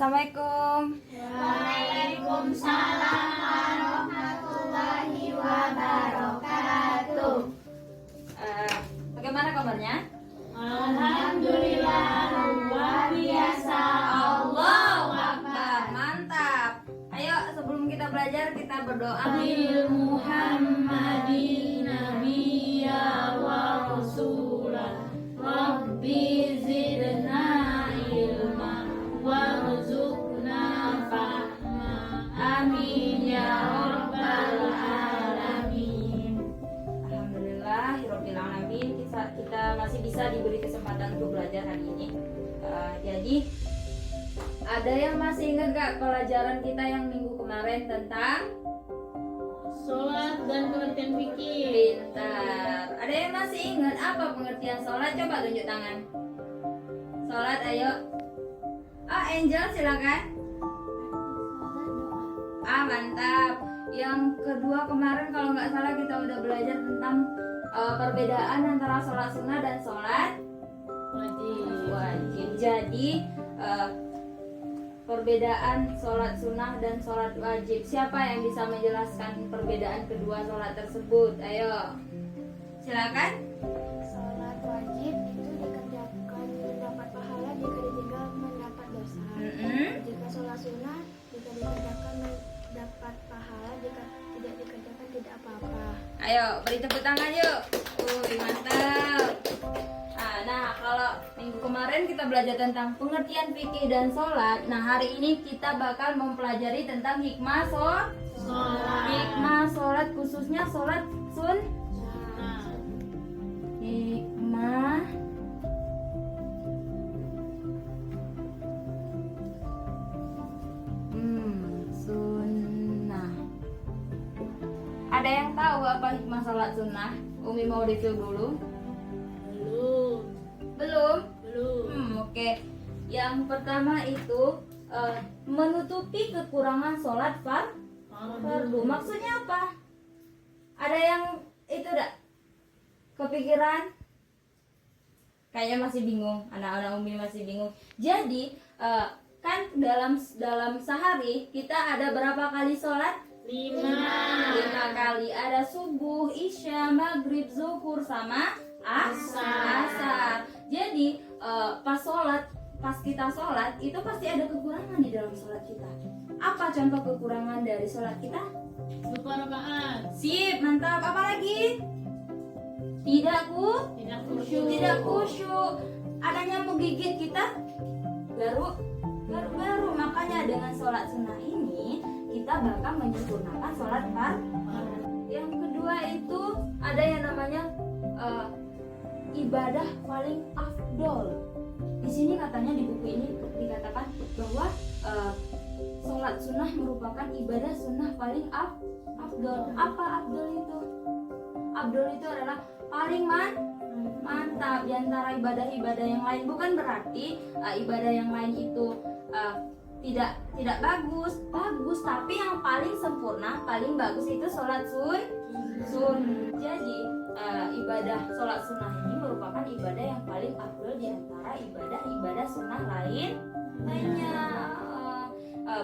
Assalamualaikum. Waalaikumsalam warahmatullahi wabarakatuh. Bagaimana kabarnya? Alhamdulillah luar biasa. Allahu Akbar. Mantap. Ayo sebelum kita belajar kita berdoa. Bil Muhammadin nabiyya wa rasulah. Rabbi zidna ilma warzuqna fahma. Amin ya rabbal alamin. Alhamdulillahirabbil alamin. Kita masih bisa diberi kesempatan untuk belajar hari ini. Jadi ada yang masih ingat gak pelajaran kita yang minggu kemarin tentang Sholat dan pengertian fikih. pintar? Ada yang masih ingat apa pengertian sholat? Coba tunjuk tangan. Sholat, ayo. Angel silakan. Mantap. Yang kedua kemarin kalau nggak salah kita udah belajar tentang perbedaan antara sholat sunnah dan sholat wajib. Jadi perbedaan sholat sunnah dan sholat wajib. Siapa yang bisa menjelaskan perbedaan kedua sholat tersebut? Ayo, silakan. Sholat wajib itu dikerjakan mendapat pahala jika ditinggal mendapat dosa. Jika sholat sunnah jika dikerjakan mendapat pahala, jika tidak dikerjakan tidak apa-apa. Ayo, beri tepuk tangan yuk. Mantap. Nah, kalau minggu kemarin kita belajar tentang pengertian fikih dan sholat. Nah, hari ini kita bakal mempelajari tentang hikmah sholat. Hikmah sholat, khususnya sholat hikmah sunnah. Ada yang tahu apa hikmah sholat sunnah? Umi mau review dulu. Belum? Oke. Yang pertama itu menutupi kekurangan sholat fardu. Maksudnya apa? Ada yang itu enggak kepikiran? Kayaknya masih bingung. Anak-anak Umi masih bingung. Jadi kan dalam sehari kita ada berapa kali sholat? 5 kali. Ada subuh, isya, maghrib, zuhur sama asar. Jadi pas kita sholat itu pasti ada kekurangan di dalam sholat kita. Apa contoh kekurangan dari sholat kita? Lupa rakaat. Sip, mantap. Apa lagi? Tidak khusyuk. Ada nyamuk gigit kita baru. Makanya dengan sholat sunnah ini kita bakal menyempurnakan sholat fardu. Yang kedua itu ada yang namanya ibadah paling afdol. Di sini katanya di buku ini dikatakan bahwa sholat sunnah merupakan ibadah sunnah paling afdol. Apa afdol itu? Afdol itu adalah paling mantap di antara ibadah-ibadah yang lain. Bukan berarti ibadah yang lain itu tidak bagus, tapi yang paling sempurna, paling bagus itu sholat sun. Jadi ibadah sholat sunnah ini merupakan ibadah yang paling afdol di antara ibadah sunnah lainnya.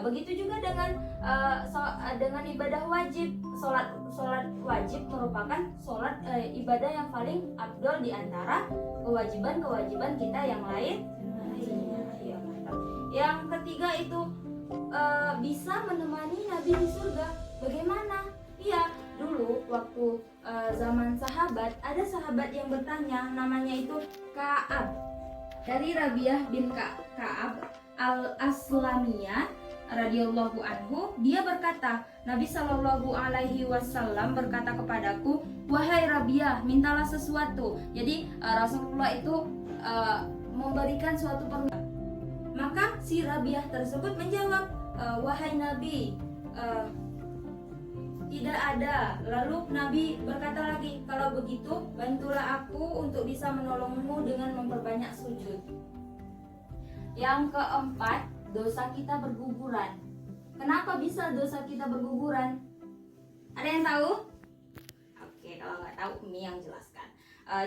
Begitu juga dengan ibadah wajib. Sholat wajib merupakan ibadah yang paling afdol di antara kewajiban kita yang lain. Yang ketiga itu bisa menemani Nabi di surga. Bagaimana? Iya, dulu waktu zaman sahabat, ada sahabat yang bertanya, namanya itu Ka'ab. Dari Rabi'ah bin Ka'ab al-Aslamiyah radhiyallahu anhu, dia berkata, Nabi Shallallahu alaihi wasallam berkata kepadaku, "Wahai Rabi'ah, mintalah sesuatu." Jadi Rasulullah itu memberikan suatu permintaan. Maka si Rabi'ah tersebut menjawab, "Wahai Nabi, tidak ada." Lalu Nabi berkata lagi, "Kalau begitu, bantulah aku untuk bisa menolongmu dengan memperbanyak sujud." Yang keempat, dosa kita berguguran. Kenapa bisa dosa kita berguguran? Ada yang tahu? Oke, kalau nggak tahu, Umi yang jelaskan.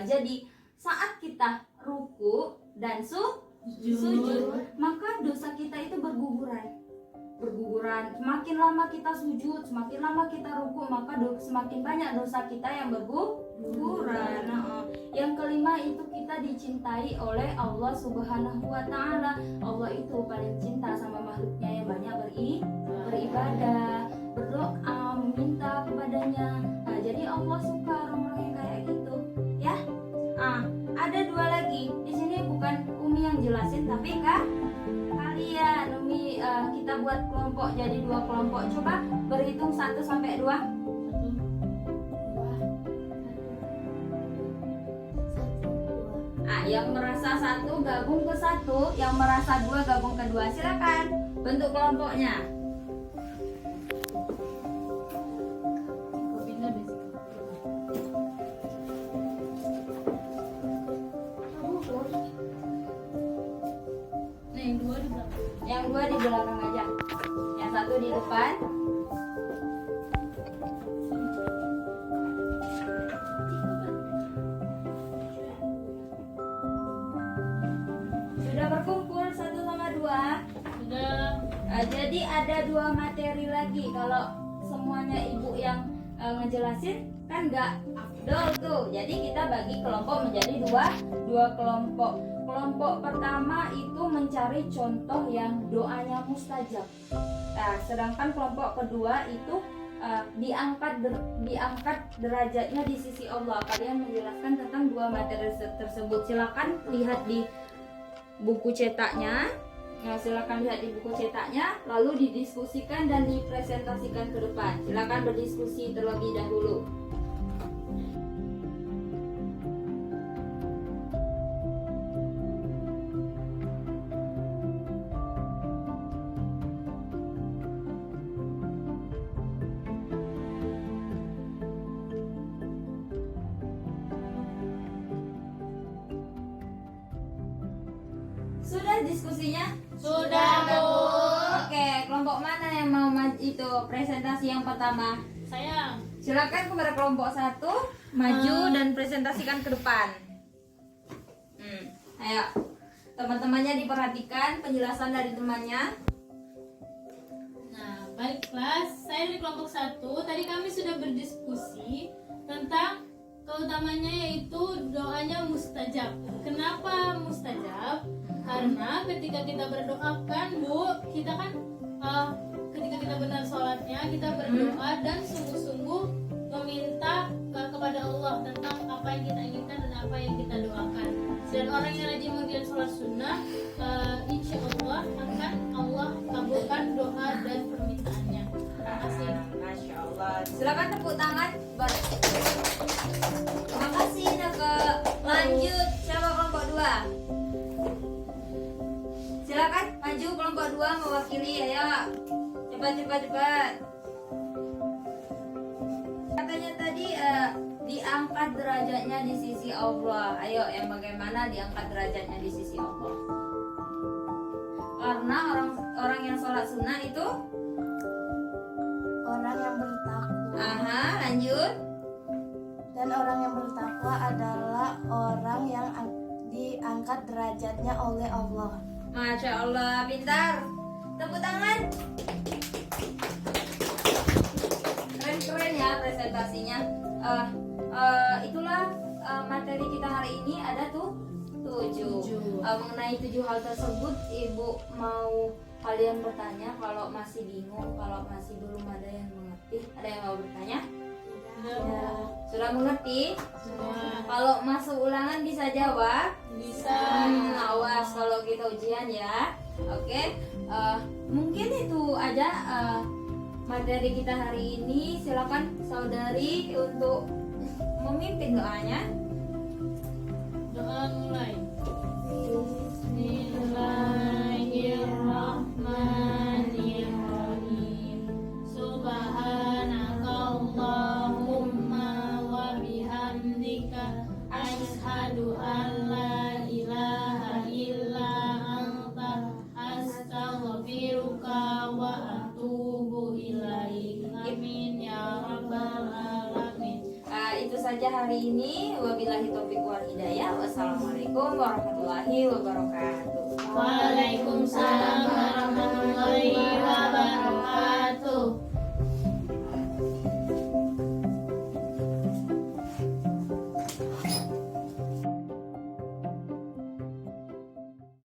Jadi saat kita ruku dan sujud, maka dosa kita itu berguguran. Semakin lama kita sujud, semakin lama kita ruku, maka semakin banyak dosa kita yang berguguran. Nah, yang kelima itu kita dicintai oleh Allah Subhanahu wa Ta'ala. Allah itu paling cinta sama makhluknya yang banyak beribadah, berdoa, meminta kepadanya. Nah, jadi Allah suka orang-orang yang kayak gitu, ya. Ada dua lagi. Di sini bukan Umi yang jelasin, tapi kalian. Umi kita buat kelompok jadi 2 kelompok. Coba berhitung 1 sampai 2. Yang merasa 1 gabung ke 1, yang merasa 2 gabung ke 2. Silakan bentuk kelompoknya. Yang 2 di belakang aja. Yang 1 di depan. Sudah berkumpul 1 sama 2? Sudah. Jadi ada 2 materi lagi. Kalau semuanya ibu yang ngejelasin kan nggak afdol tuh. Jadi kita bagi kelompok menjadi dua kelompok. Kelompok pertama itu mencari contoh yang doanya mustajab. Nah, sedangkan kelompok kedua itu diangkat derajatnya di sisi Allah. Kalian menjelaskan tentang 2 materi tersebut. Silakan lihat di buku cetaknya. Silakan lihat di buku cetaknya, lalu didiskusikan dan dipresentasikan ke depan. Silakan berdiskusi terlebih dahulu. Sudah diskusinya? Sudah, Bu. Oke, kelompok mana yang mau itu presentasi yang pertama? Saya. Silakan kepada kelompok 1 maju dan presentasikan ke depan. Ayo, teman-temannya diperhatikan penjelasan dari temannya. Nah, baiklah, saya dari kelompok 1. Tadi kami sudah berdiskusi tentang keutamanya, yaitu doanya mustajab. Kenapa mustajab? Karena ketika kita berdoa kan, Bu, kita kan ketika kita benar sholatnya, kita berdoa dan sungguh-sungguh meminta kepada Allah tentang apa yang kita inginkan dan apa yang kita doakan. Dan orang yang rajin mengerjakan sholat sunnah, insya Allah akan Allah kabulkan doa dan permintaannya. Terima kasih. Masya Allah. Silakan tepuk tangan. Terima kasih, Naka. Lanjut, siapa kelompok 2? Silakan maju kelompok 2 mewakili. Ayo, cepat. Katanya tadi diangkat derajatnya di sisi Allah. Ayo, yang bagaimana diangkat derajatnya di sisi Allah? Karena orang yang sholat sunnah itu Orang yang bertakwa. Lanjut. Dan orang yang bertakwa adalah orang yang diangkat derajatnya oleh Allah. Masya Allah, pintar. Tepuk tangan. Keren ya presentasinya. Itulah materi kita hari ini, ada tuh 7. Mengenai 7 hal tersebut, Ibu mau kalian bertanya. Kalau masih bingung, kalau masih belum ada yang mengerti, ada yang mau bertanya? Sudah mengerti? Kalau masuk ulangan bisa jawab? Bisa. Awas kalau kita ujian ya. Oke. Mungkin itu aja materi kita hari ini. Silakan saudari untuk memimpin doanya. Doa mulai. Bismillahirrahmanirrahim. Subhanakallahumma wa bihamdika asyhadu an la ilaha illa anta astaghfiruka wa atubu ilaik. Amin ya rabbal alamin. Itu saja hari ini. Wabillahi taufiq wal hidayah. Wassalamualaikum. Assalamualaikum warahmatullahi wabarakatuh. Waalaikumsalam